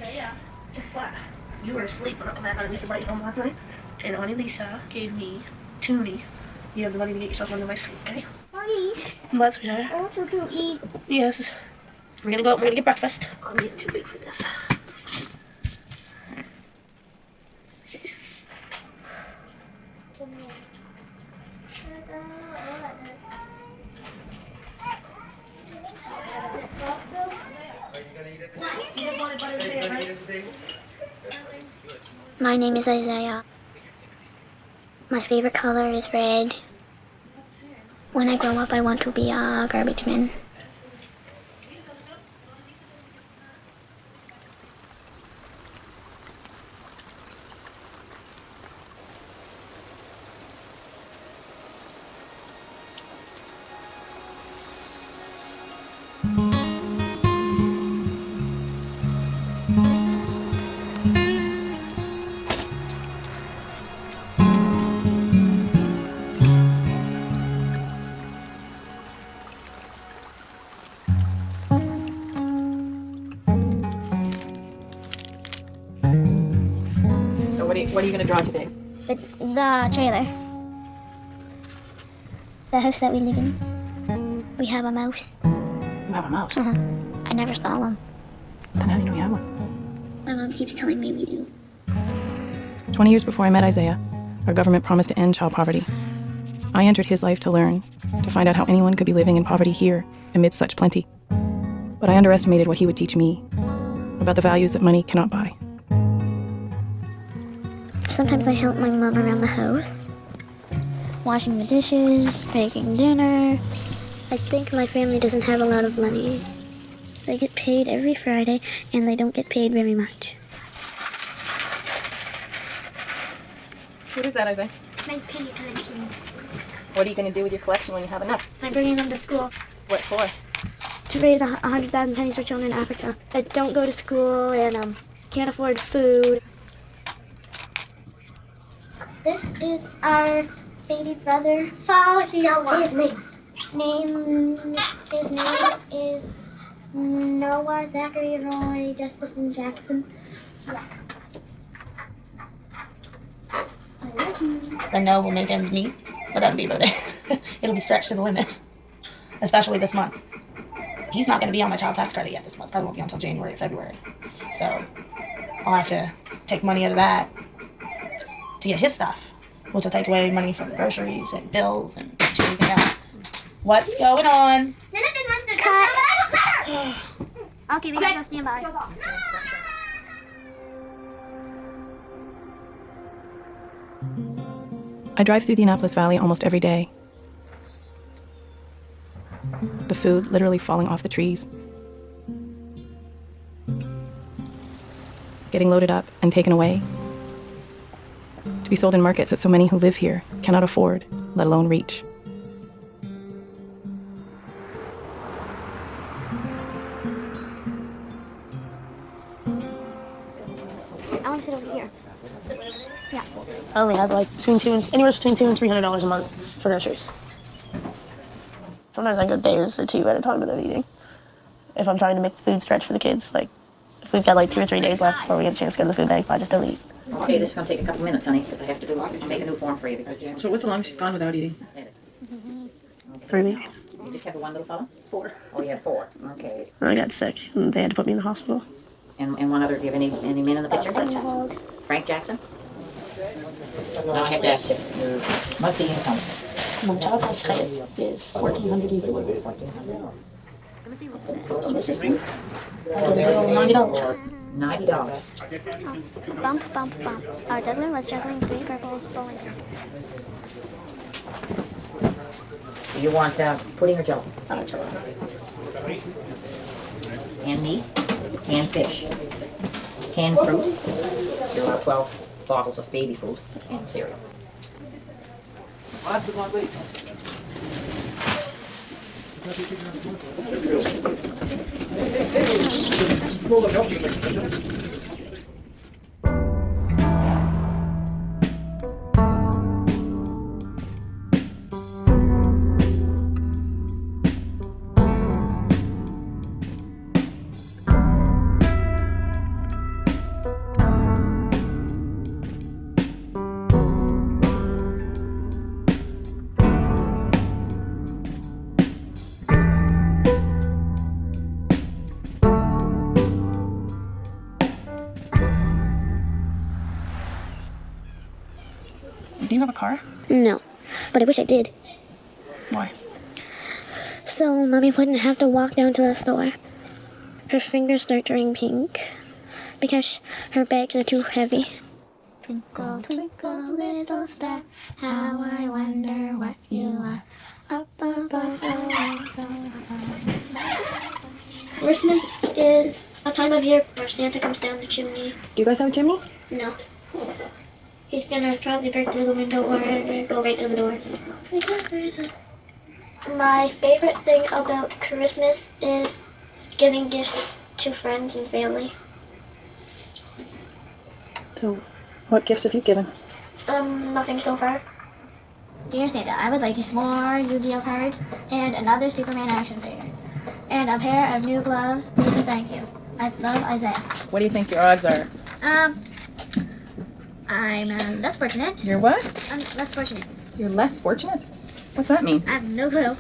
Isaiah, guess what? You were asleep when Aunt Lisa brought you home last night, and Auntie Lisa gave me Toonie. You have the money to get yourself one of my ice cream, okay? Mommy, What, sweetheart? I want to eat. Yes. We're gonna go out and we're gonna get breakfast. I'm getting too big for this. My name is Isaiah. My favorite color is red. When I grow up, I want to be a garbage man. So what are you going to draw today? It's the trailer. The house that we live in. We have a mouse. You have a mouse. I never saw one. Then how do you know you have one? My mom keeps telling me we do. 20 years before I met Isaiah, our government promised to end child poverty. I entered his life to learn, to find out how anyone could be living in poverty here amidst such plenty. But I underestimated what he would teach me about the values that money cannot buy. Sometimes I help my mom around the house. Washing the dishes, making dinner. I think my family doesn't have a lot of money. They get paid every Friday, and they don't get paid very much. What is that, Isaiah? My penny collection. What are you going to do with your collection when you have enough? I'm bringing them to school What for? to raise 100,000 pennies for children in Africa that don't go to school and can't afford food. This is our baby brother. Say his name. His name is Noah Zachary Roy Justin Jackson. The no will make ends meet, but that'll be about it. It'll be stretched to the limit, especially this month. He's not going to be on my child tax credit yet this month. Probably won't be until January or February. So I'll have to take money out of that to get his stuff, which will take away money from the groceries and bills and everything else. What's going on? Okay, we gotta go stand by. I drive through the Annapolis Valley almost every day. The food literally falling off the trees. Getting loaded up and taken away. To be sold in markets that so many who live here cannot afford, let alone reach. I want to sit over here. Yeah. I only have like anywhere between $200 and $300 a month for groceries. Sometimes I go days or two at a time without eating. If I'm trying to make the food stretch for the kids, like if we've got like 2 or 3 days left before we get a chance to go to the food bank, I just don't eat. Okay, this is going to take a couple minutes, honey, because I have to make a new form for you because So what's the longest you've gone without eating? 3 weeks. you just have the one little fella? 4. Oh, you have 4. Okay. I got sick and they had to put me in the hospital. And one other, do you have any men in the picture? Frank Jackson? Now I have to ask you, your monthly income. My child tax credit is $1,400 a year. Assistance. $90. $90. Bump, bump, bump. Our juggler was juggling 3 purple bowling pins. Do you want pudding or jello? Jello. Canned meat, canned fish, canned fruit. There are 12 bottles of baby food and cereal. Last but not least. Do you have a car? No, but I wish I did. Why? So Mommy wouldn't have to walk down to the store. Her fingers start turning pink because her bags are too heavy. Twinkle, twinkle, little star, how I wonder what you are. Up above the world so high. Christmas is a time of year where Santa comes down the chimney. Do you guys have a chimney? No. He's gonna probably break through the window or go right to the door. My favorite thing about Christmas is giving gifts to friends and family. So, what gifts have you given? Nothing so far. Dear Santa, I would like more Yu-Gi-Oh cards and another Superman action figure. And a pair of new gloves. Please and thank you. I love Isaiah. What do you think your odds are? I'm less fortunate. You're what? I'm less fortunate. You're less fortunate? What's that mean? I have no clue.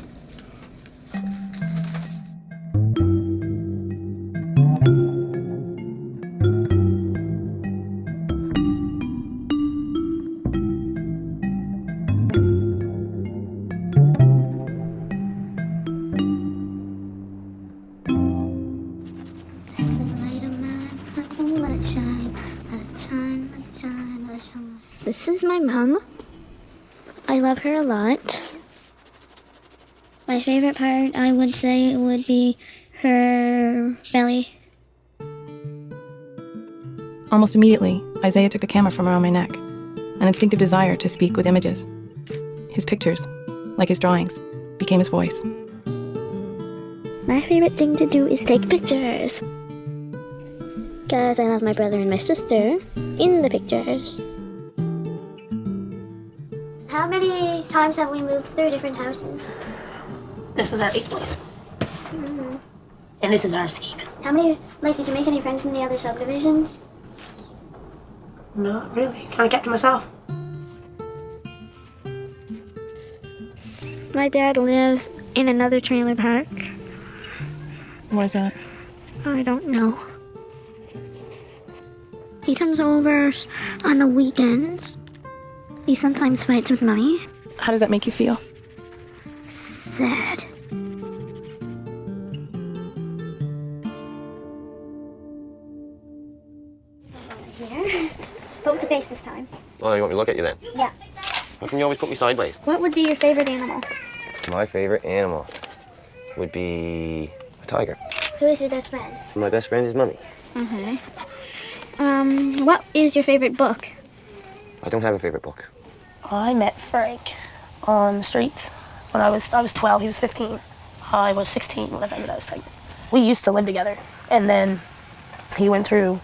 This is my mom. I love her a lot. My favorite part, I would say, would be her belly. Almost immediately, Isaiah took a camera from around my neck, an instinctive desire to speak with images. His pictures, like his drawings, became his voice. My favorite thing to do is take pictures. Because I love my brother and my sister in the pictures. How many times have we moved through different houses? This is our 8th place. And this is ours to keep. How many, did you make any friends in the other subdivisions? Not really. Kind of kept to myself. My dad lives in another trailer park. Why is that? I don't know. He comes over on the weekends. He sometimes fights with Mommy. How does that make you feel? Sad. Here. Put the face this time. Oh, you want me to look at you then? Yeah. How come you always put me sideways? What would be your favorite animal? My favorite animal would be a tiger. Who is your best friend? My best friend is Mummy. Okay. What is your favorite book? I don't have a favorite book. I met Frank on the streets when I was 12. He was 15. I was 16 when I found out I was pregnant. We used to live together, and then he went through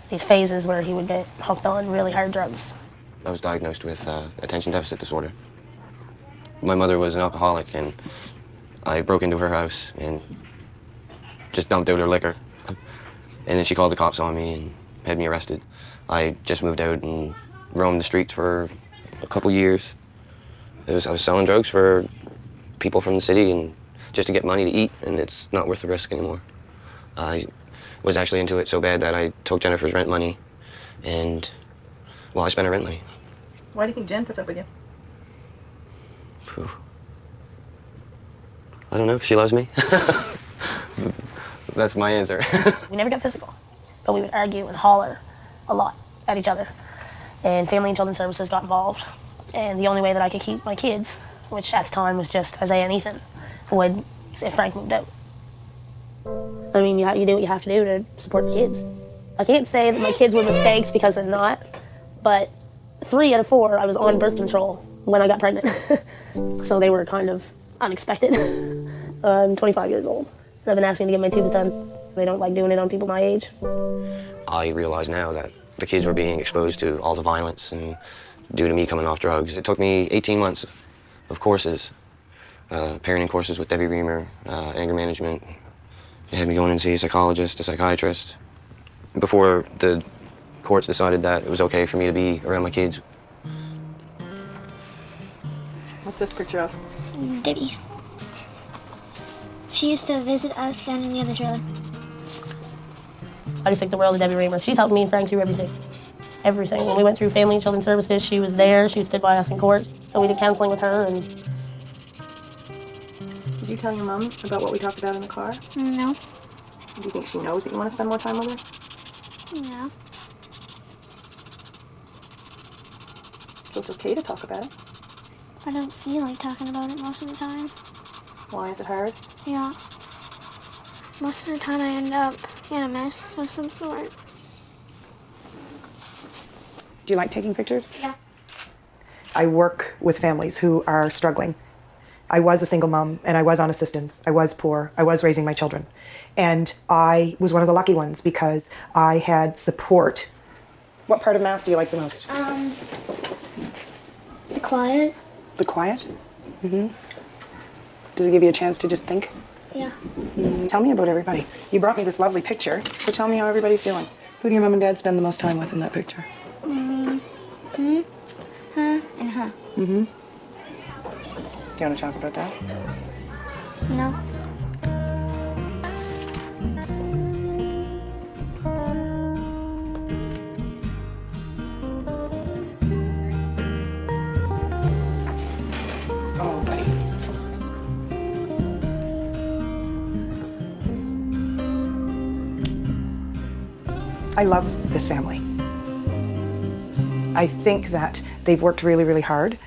these phases where he would get hooked on really hard drugs. I was diagnosed with attention deficit disorder. My mother was an alcoholic, and I broke into her house and just dumped out her liquor. And then she called the cops on me and had me arrested. I just moved out and roamed the streets for a couple years. I was selling drugs for people from the city and just to get money to eat, and it's not worth the risk anymore. I was actually into it so bad that I took Jennifer's rent money, and, well, I spent her rent money. Why do you think Jen puts up with you? Phew. I don't know, 'cause she loves me. That's my answer. We never got physical, but we would argue and holler a lot at each other. And Family and Children's Services got involved. And the only way that I could keep my kids, which at the time was just Isaiah and Ethan, would if Frank moved out. I mean, you do what you have to do to support the kids. I can't say that my kids were mistakes because they're not, but 3 out of 4, I was on birth control when I got pregnant. So they were kind of unexpected. I'm 25 years old, and I've been asking to get my tubes done. They don't like doing it on people my age. I realize now that the kids were being exposed to all the violence and due to me coming off drugs. It took me 18 months of courses, parenting courses with Debbie Reamer, anger management. They had me going in to see a psychologist, a psychiatrist, before the courts decided that it was okay for me to be around my kids. What's this picture of? Debbie. She used to visit us down in the other trailer. I just think the world of Debbie Reamer. She's helped me and Frank through everything. everything. When we went through Family and Children's Services, she was there. She stood by us in court. So we did counseling with her. And Did you tell your mom about what we talked about in the car? No. Do you think she knows that you want to spend more time with her? Yeah. So it's okay to talk about it. I don't feel like talking about it most of the time. Why is it hard? Yeah. Most of the time I end up in a mess of some sort. Do you like taking pictures? Yeah. I work with families who are struggling. I was a single mom and I was on assistance. I was poor. I was raising my children. And I was one of the lucky ones because I had support. What part of Mass do you like the most? The quiet. The quiet? Mm-hmm. Does it give you a chance to just think? Yeah. Tell me about everybody. You brought me this lovely picture, so tell me how everybody's doing. Who do your mom and dad spend the most time with in that picture? And her. Mm-hmm. Do you want to talk about that? No. Oh, buddy. I love this family. I think that they've worked really, really hard,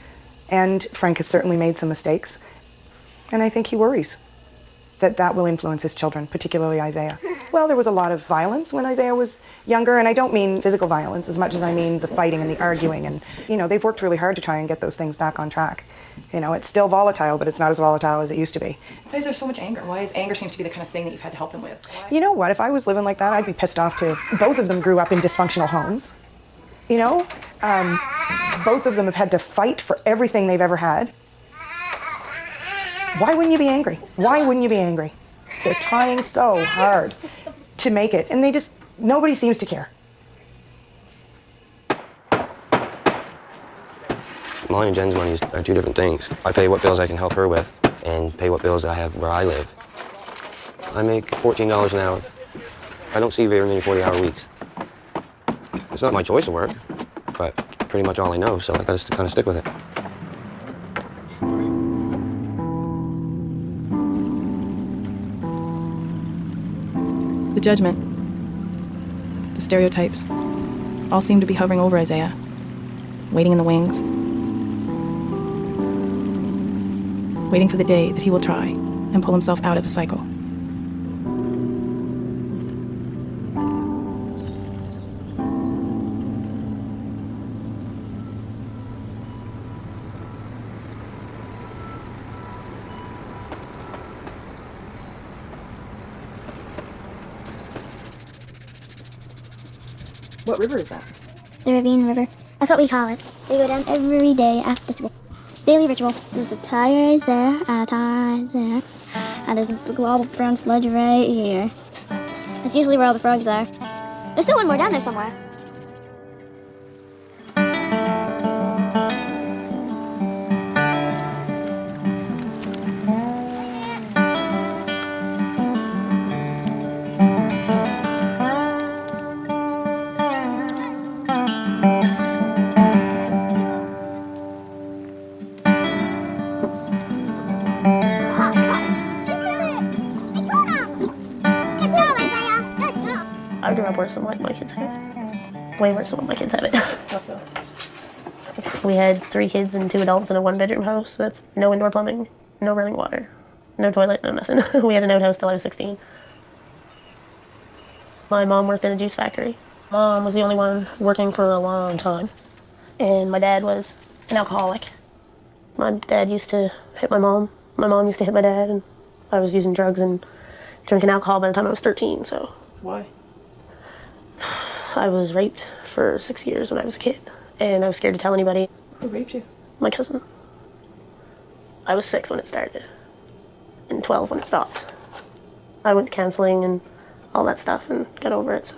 and Frank has certainly made some mistakes, and I think he worries that that will influence his children, particularly Isaiah. Well, there was a lot of violence when Isaiah was younger, and I don't mean physical violence as much as I mean the fighting and the arguing, and, they've worked really hard to try and get those things back on track. It's still volatile, but it's not as volatile as it used to be. Why is there so much anger? Why is anger seems to be the kind of thing that you've had to help them with? Why? You know what? If I was living like that, I'd be pissed off too. Both of them grew up in dysfunctional homes. Both of them have had to fight for everything they've ever had. Why wouldn't you be angry? Why wouldn't you be angry? They're trying so hard to make it, and nobody seems to care. Mine and Jen's money are two different things. I pay what bills I can help her with and pay what bills I have where I live. I make $14 an hour. I don't see very many 40-hour weeks. It's not my choice of work, but pretty much all I know, so I gotta kind of stick with it. The judgment, the stereotypes, all seem to be hovering over Isaiah, waiting in the wings, waiting for the day that he will try and pull himself out of the cycle. What river is that? The Ravine River. That's what we call it. We go down every day after school. Daily ritual. There's a tire there and a tire there. And there's the glob of brown sludge right here. That's usually where all the frogs are. There's still one more down there somewhere. I grew up worse than what my kids have. Way worse than what my kids have it. How so? We had 3 kids and 2 adults in a 1-bedroom house. That's no indoor plumbing, no running water, no toilet, no nothing. We had an outhouse till I was 16. My mom worked in a juice factory. Mom was the only one working for a long time. And my dad was an alcoholic. My dad used to hit my mom. My mom used to hit my dad, and I was using drugs and drinking alcohol by the time I was 13, so. Why? I was raped for 6 years when I was a kid, and I was scared to tell anybody. Who raped you? My cousin. I was 6 when it started, and 12 when it stopped. I went to counseling and all that stuff and got over it, so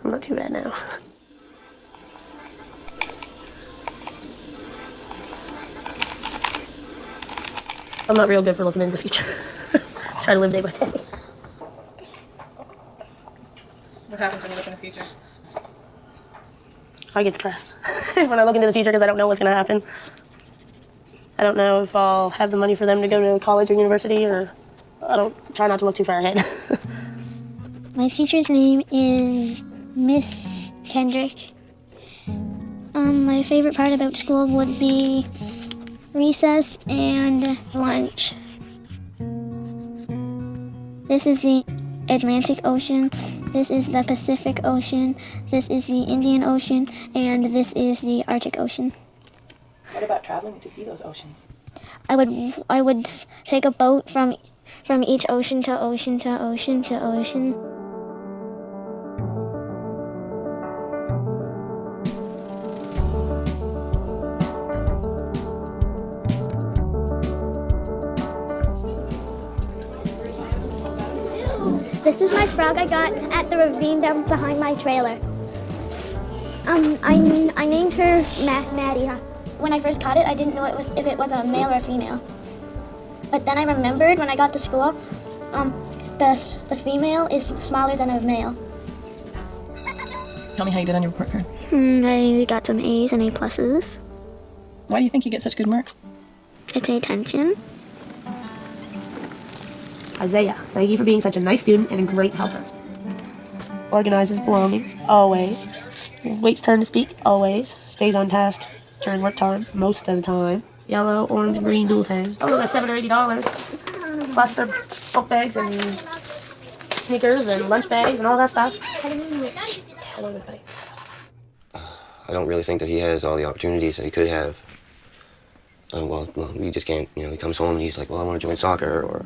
I'm not too bad now. I'm not real good for looking into the future. Try to live day by day. What happens when you look in the future? I get depressed when I look into the future because I don't know what's going to happen. I don't know if I'll have the money for them to go to college or university, or I don't try not to look too far ahead. My teacher's name is Miss Kendrick. My favorite part about school would be recess and lunch. This is the Atlantic Ocean, this is the Pacific Ocean, this is the Indian Ocean, and this is the Arctic Ocean. What about traveling to see those oceans? I would take a boat from each ocean to ocean to ocean to ocean. This is my frog I got at the ravine down behind my trailer. I named her Maddie. When I first caught it, I didn't know if it was a male or a female. But then I remembered when I got to school, the female is smaller than a male. Tell me how you did on your report card. I got some A's and A+. Why do you think you get such good marks? I pay attention. Isaiah, thank you for being such a nice student and a great helper. Organizes belongings, always. Waits turn to speak, always. Stays on task during work time, most of the time. Yellow, orange, green, dual tags. Oh, about $7 or $80. Plus their book bags and sneakers and lunch bags and all that stuff. I don't really think that he has all the opportunities that he could have. Well, you just can't, he comes home and he's like, well, I want to join soccer, or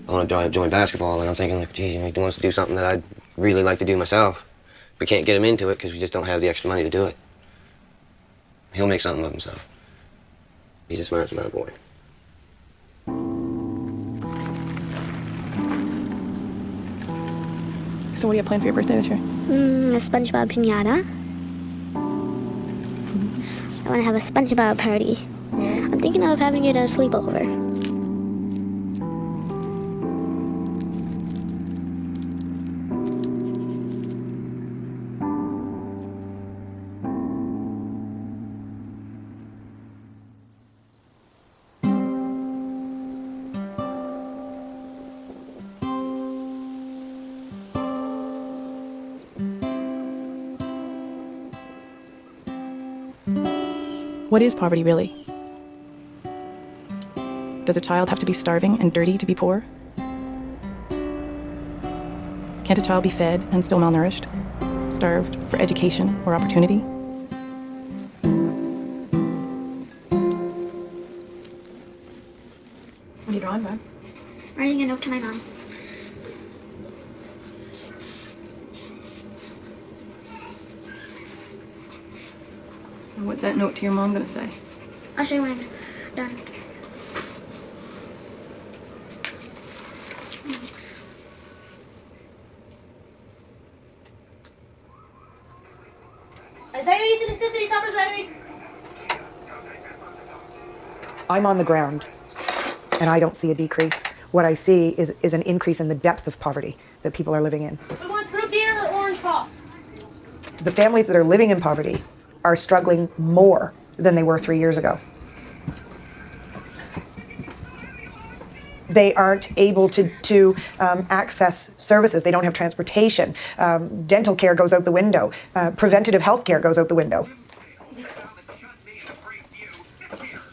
I want to join basketball, and I'm thinking, like, geez, he wants to do something that I'd really like to do myself. We can't get him into it because we just don't have the extra money to do it. He'll make something of himself. He's a smart boy. So what do you have planned for your birthday this year? A SpongeBob pinata. I want to have a SpongeBob party. I'm thinking of having it a sleepover. What is poverty really? Does a child have to be starving and dirty to be poor? Can't a child be fed and still malnourished? Starved for education or opportunity? What are you drawing, Bob? Writing a note to my mom. What's that note to your mom gonna say? I'll show you when I'm done. Isaiah, Ethan, and Sissy, supper's ready. I'm on the ground, and I don't see a decrease. What I see is an increase in the depth of poverty that people are living in. Who wants root beer or orange pop? The families that are living in poverty are struggling more than they were 3 years ago. They aren't able to access services. They don't have transportation. Dental care goes out the window. Preventative health care goes out the window.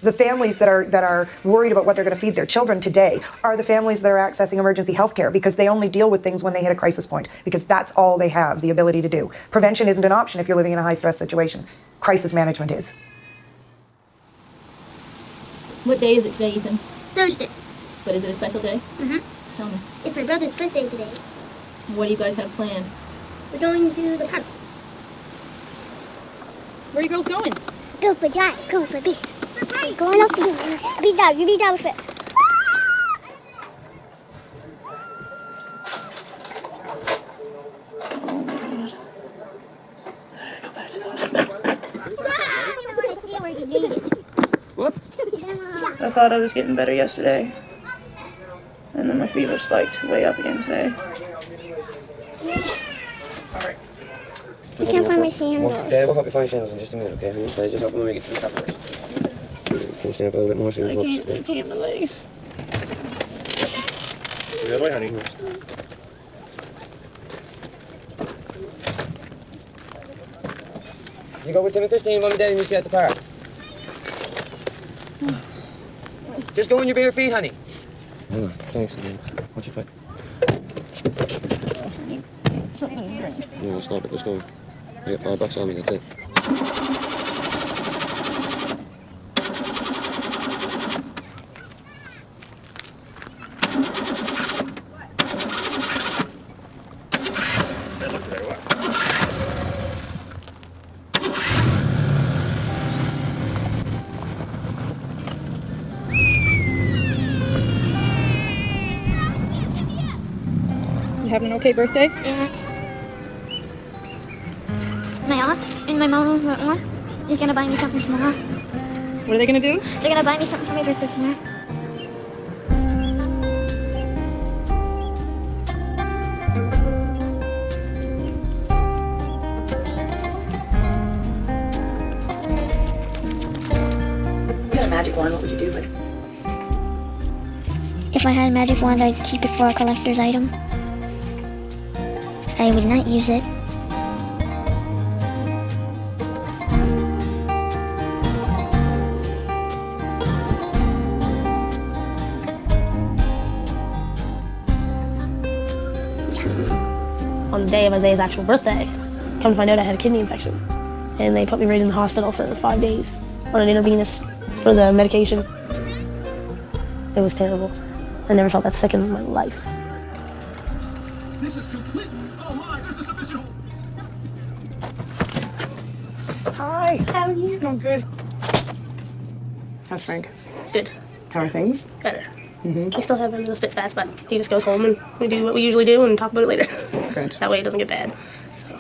The families that are worried about what they're going to feed their children today are the families that are accessing emergency health care because they only deal with things when they hit a crisis point, because that's all they have the ability to do. Prevention isn't an option if you're living in a high-stress situation. Crisis management is. What day is it today, Ethan? Thursday. But is it a special day? Mm-hmm. Tell me. It's my brother's birthday today. What do you guys have planned? We're going to the park. Where are you girls going? Go for giant, go for big. Going up to be down, you be down first. I thought I was getting better yesterday, and then my fever spiked way up again today. I can't find my sandals. Okay, we'll help you find sandals in just a minute, okay, honey? So just help me get to the top first. Can you stand up a little bit more so you can I can't my legs. The other way, honey. You go with Tim and Christine, Mom and Daddy meet you at the park. Just go in your bare feet, honey. Hang on. Thanks. Watch your foot. No, stop it. Let's go. I got $5 on me. That's it. You having an okay birthday? Yeah. My aunt and my mom is gonna buy me something tomorrow. What are they gonna do? They're gonna buy me something for my birthday tomorrow. If you had a magic wand, what would you do with it? If I had a magic wand, I'd keep it for a collector's item. I would not use it. On the day of Isaiah's actual birthday, come to find out I had a kidney infection. And they put me right in the hospital for 5 days on an intravenous for the medication. It was terrible. I never felt that sick in my life. This is complete. Oh my, this is official. Hi. How are you? Oh, good. How's Frank? Good. How are things? Better. We still have a little spit spats, but he just goes home and we do what we usually do and talk about it later. Good. That way it doesn't get bad. So,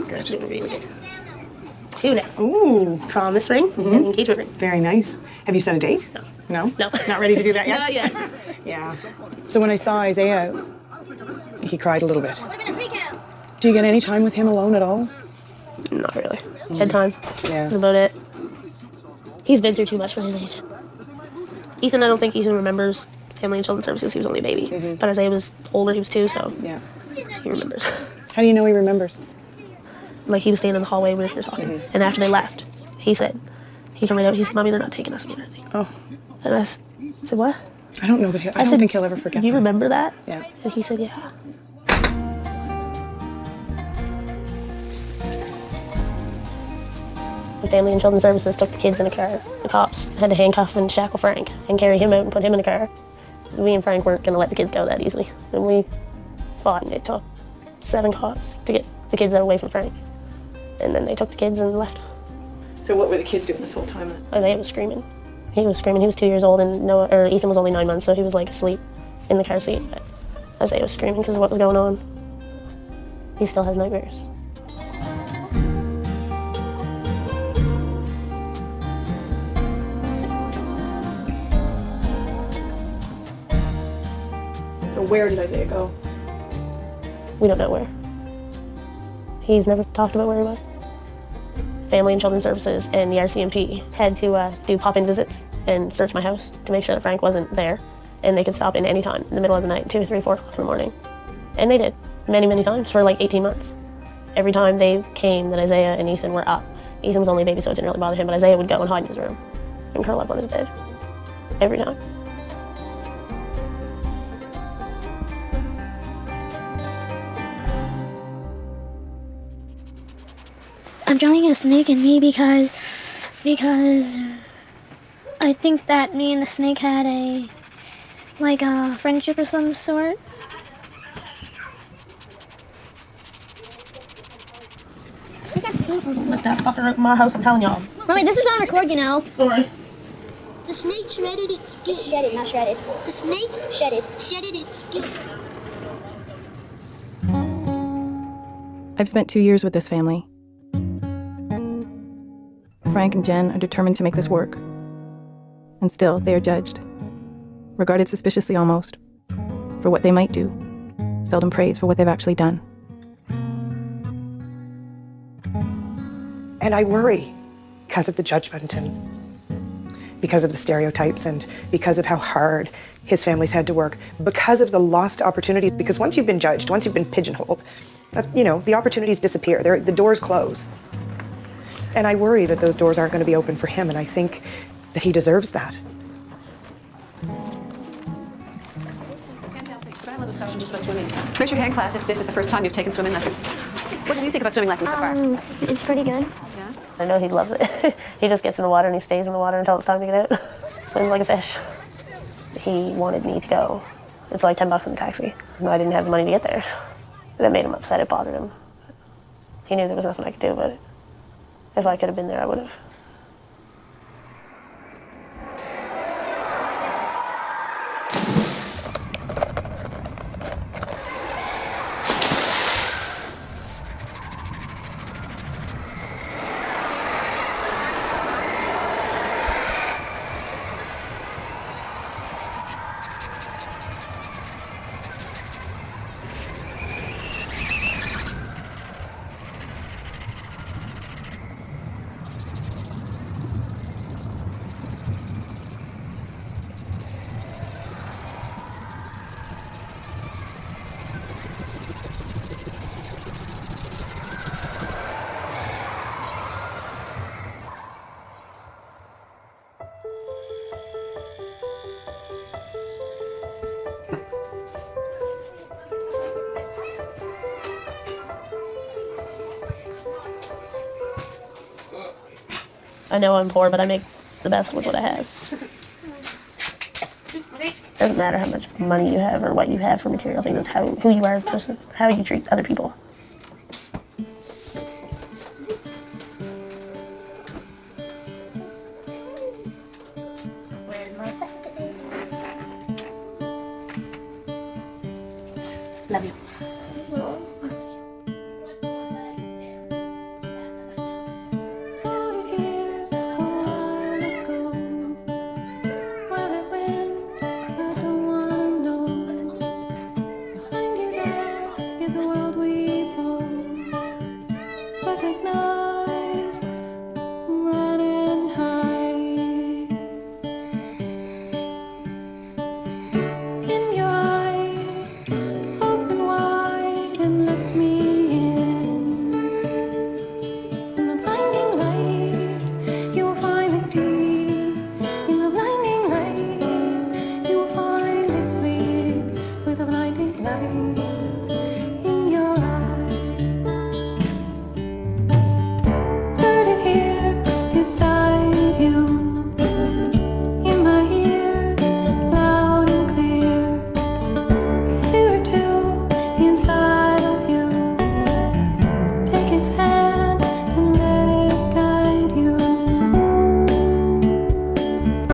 it's doing really good. 2 now. Ooh, Promise ring and engagement ring. very nice. Have you set a date? No. No? No. Not ready to do that yet? Not yet. Yeah. So when I saw Isaiah, he cried a little bit. Do you get any time with him alone at all? Not really. Bedtime. Yeah. That's about it. He's been through too much for his age. Ethan, I don't think Ethan remembers Family and Children's Services. He was only a baby. But Isaiah was older, he was 2, so Yeah. he remembers. How do you know he remembers? Like, he was standing in the hallway when we were talking. And after they left, he said, he came right out, he said, Mommy, they're not taking us again, I think. Oh, And I said, what? I don't know that I don't said, think he'll ever forget Do you that. remember that? Yeah. And he said, yeah. The Family and Children's Services took the kids in a car. The cops had to handcuff and shackle Frank and carry him out and put him in a car. Me and Frank weren't going to let the kids go that easily. And we fought, and it took 7 cops to get the kids away from Frank. And then they took the kids and left. So what were the kids doing this whole time then? Isaiah was screaming. He was screaming. He was 2 years old, and Ethan was only 9 months, so he was like asleep in the car seat. But Isaiah was screaming because of what was going on. He still has nightmares. So where did Isaiah go? We don't know where. He's never talked about where he was. Family and Children's Services and the RCMP had to do pop-in visits and search my house to make sure that Frank wasn't there, and they could stop in any time in the middle of the night, 2, 3, 4 o'clock in the morning. And they did, many, many times for like 18 months. Every time they came that Isaiah and Ethan were up, Ethan was only a baby, so it didn't really bother him, but Isaiah would go and hide in his room and curl up on his bed. Every time. I'm drawing a snake in me because I think that me and the snake had a friendship of some sort. I can't see. Let that fucker out of my house, I'm telling y'all. Mommy, this is on record, you know. Sorry. The snake shredded its skin. It's shedded, not shredded. The snake Shedded. shedded its skin. I've spent 2 years with this family. Frank and Jen are determined to make this work. And still, they are judged. Regarded suspiciously almost. For what they might do. Seldom praised for what they've actually done. And I worry because of the judgment and because of the stereotypes and because of how hard his family's had to work, because of the lost opportunities, because once you've been judged, once you've been pigeonholed, the opportunities disappear. The doors close. And I worry that those doors aren't going to be open for him, and I think that he deserves that. Can I have a discussion just about swimming? Raise your hand, class, if this is the first time you've taken swimming lessons. What do you think about swimming lessons so far? It's pretty good. Yeah? I know he loves it. He just gets in the water and he stays in the water until it's time to get out. Swims like a fish. He wanted me to go. It's like $10 in the taxi. I didn't have the money to get there. So that made him upset. It bothered him. He knew there was nothing I could do about it. If I could have been there, I would have. I know I'm poor, but I make the best with what I have. Doesn't matter how much money you have or what you have for material things. It's who you are as a person, how you treat other people.